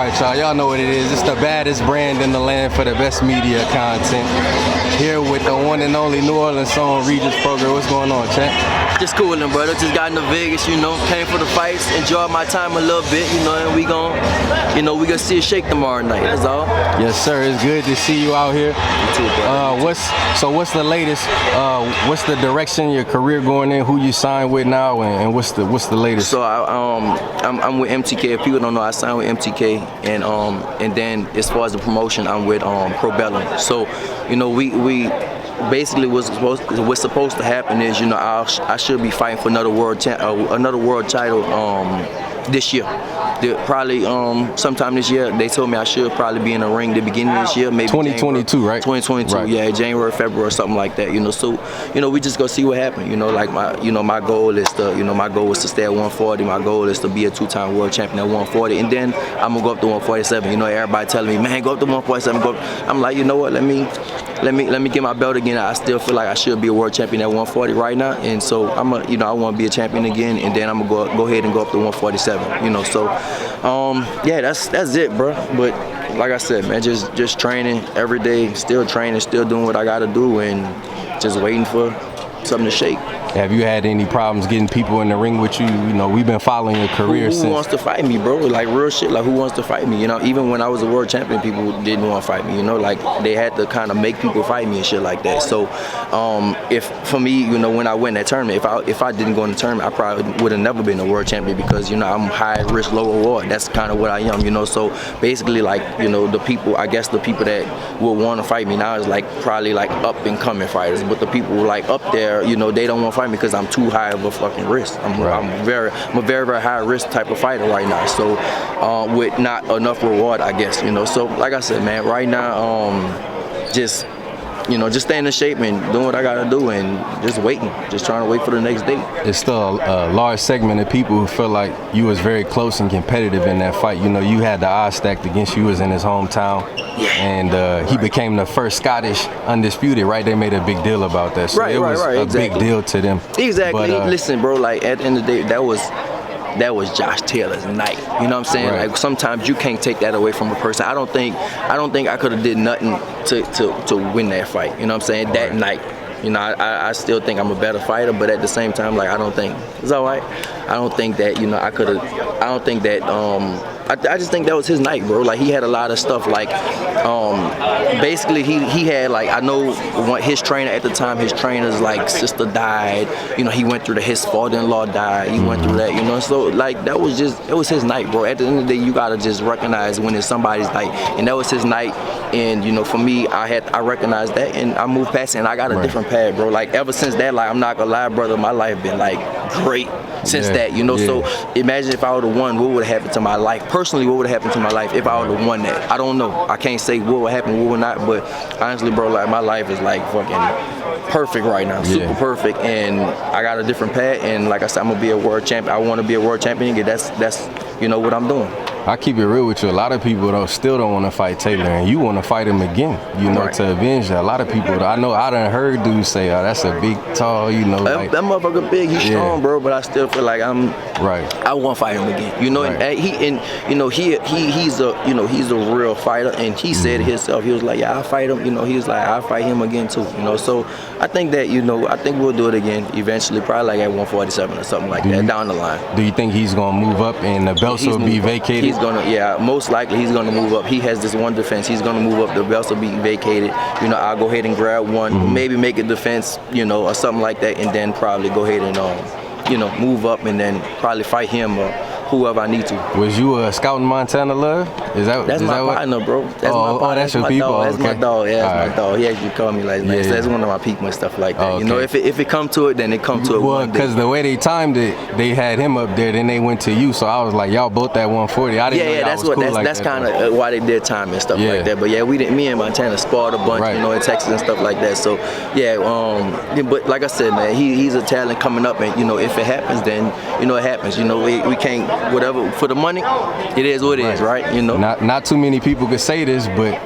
Alright, y'all know what it is. It's the baddest brand in the land for the best media content. Here with the one and only New Orleans song, Regis Prograis. What's going on, champ? Just coolin', brother. Just got into Vegas, you know. Came for the fights, enjoyed my time a little bit, you know, and we gonna see a shake tomorrow night, that's all. Yes, sir. It's good to see you out here. You too, brother. What's the latest? What's the direction your career going in? Who you signed with now, and what's the latest? So I'm with MTK. If people don't know, I signed with MTK, and then as far as the promotion, I'm with Probellum. So, you know, we basically what's supposed to happen is, you know, I should be fighting for another world title this year. Probably sometime this year. They told me I should probably be in the ring the beginning of this year, maybe 2022, January, right? 2022, right. Yeah, January, February, or something like that. You know, so you know, we just go see what happens. You know, like my goal is to stay at 140. My goal is to be a two-time world champion at 140, and then I'm gonna go up to 147. You know, everybody telling me, man, go up to 147. I'm like, you know what? Let me get my belt again. I still feel like I should be a world champion at 140 right now, and so I want to be a champion again, and then I'm gonna go ahead and go up to 147. You know, so yeah, that's it, bro. But like I said, man, just training every day, still training, still doing what I gotta do, and just waiting for something to shake. Have you had any problems getting people in the ring with you? You know, we've been following your career since. Who wants to fight me, bro? Like, real shit, like, who wants to fight me? You know, even when I was a world champion, people didn't want to fight me, you know? Like, they had to kind of make people fight me and shit like that. So, for me, you know, when I win that tournament, if I didn't go in the tournament, I probably would have never been a world champion because, you know, I'm high risk, low reward. That's kind of what I am, you know? So, basically, like, you know, the people that will want to fight me now is, like, probably, like, up-and-coming fighters. But the people, like, up there, you know, they don't want to fight me because I'm too high of a fucking risk. I'm a very, very high risk type of fighter right now. So with not enough reward, I guess, you know. So like I said, man, right now, just staying in shape and doing what I gotta do and just waiting, just trying to wait for the next date. It's still a large segment of people who feel like you was very close and competitive in that fight. You know, you had the odds stacked against you. He was in his hometown, and he became the first Scottish undisputed, right? They made a big deal about that. So it was a big deal to them. Exactly. But, listen, bro, like at the end of the day, that was Josh Taylor's night. You know what I'm saying? Right. Like sometimes you can't take that away from a person. I don't think I could have did nothing to win that fight. You know what I'm saying? That night. You know, I still think I'm a better fighter, but at the same time, like, I don't think it's all right. I don't think that, you know, I could have. I don't think that. I just think that was his night, bro. Like, he had a lot of stuff. Like, basically, he had, like, I know his trainer at the time. His trainer's like sister died. You know, he went through his father-in-law died. He went through that. You know, so like it was his night, bro. At the end of the day, you gotta just recognize when it's somebody's night, and that was his night. And you know, for me, I recognized that, and I moved past it, and I got a different path, bro. Like ever since that, like I'm not gonna lie, brother, my life been like great since that, you know. So imagine if I would have won, what would have happened to my life? Personally, what would have happened to my life if I would have won that? I don't know. I can't say what would happen, what would not, but honestly, bro, like my life is like fucking perfect right now, super perfect, and I got a different path, and like I said, I'm gonna be a world champion. I want to be a world champion again. That's you know what I'm doing. I keep it real with you. A lot of people still don't want to fight Taylor, and you want to fight him again, you know, to avenge that. A lot of people, I know, I done heard dudes say, "Oh, that's a big, tall," you know. That motherfucker big, he's strong, bro. But I still feel like I want to fight him again, you know. And he's a real fighter, and he said it himself. He was like, "Yeah, I'll fight him." You know, he was like, "I'll fight him again too." You know, so I think that I think we'll do it again eventually, probably like at 147 or something like that down the line. Do you think he's gonna move up and the belts will be vacated? Most likely he's gonna move up. He has this one defense. He's gonna move up. The belts will be vacated. You know, I'll go ahead and grab one, maybe make a defense, you know, or something like that, and then probably go ahead and, you know, move up and then probably fight him or whoever I need to. Was you a scout in Montana, Love? That's my partner, bro. That's your people. That's my dog. Yeah, that's my dog. He actually called me like that. That's one of my people and stuff like that. You know, if it come to it, then it come to it. Well, because the way they timed it, they had him up there, then they went to you. So I was like, y'all both at 140. I didn't know y'all was cool like that. That's kind of why they did time and stuff like that. But yeah, me and Montana sparred a bunch, you know, in Texas and stuff like that. So yeah, but like I said, man, he's a talent coming up, and you know, if it happens, then you know it happens. You know, we can't whatever for the money. It is what it is, right? You know. Not too many people could say this, but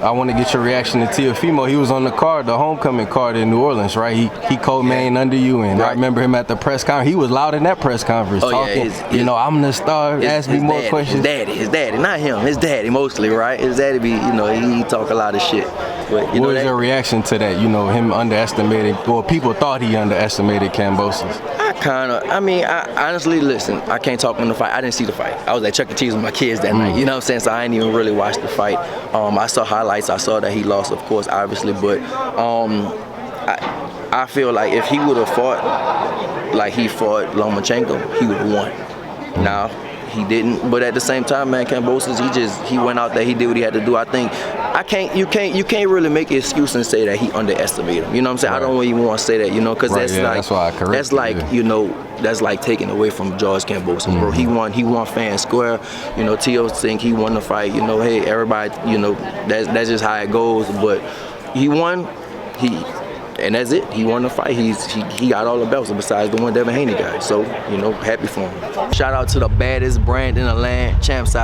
I want to get your reaction to Teofimo. He was on the card, the homecoming card in New Orleans, right? He co-main under you, and I remember him at the press conference. He was loud in that press conference, talking. You know, I'm the star. Ask me more questions. His daddy, not him. His daddy mostly, right? His daddy be, you know, he talk a lot of shit. But, what was your reaction to that? You know, him underestimated, well, people thought he underestimated Kambosos. I mean, I honestly, listen, I can't talk on the fight. I didn't see the fight. I was at Chuck E. Cheese with my kids that night, you know what I'm saying? So I didn't even really watch the fight. I saw highlights. I saw that he lost, of course, obviously, but I feel like if he would have fought like he fought Lomachenko, he would have won. Now, he didn't, but at the same time, man, Kambosos, he went out there, he did what he had to do. I think you can't really make an excuse and say that he underestimated him. You know what I'm saying? I don't even want to say that, you know, because that's like you know, that's like taking away from George Kambosos, bro. He won fair and square. You know, Tio think he won the fight. You know, hey, everybody, you know, that's just how it goes. But he won. And that's it. He won the fight. He got all the belts besides the one Devin Haney got. So, you know, happy for him. Shout out to the baddest brand in the land, CHAMPSIDE.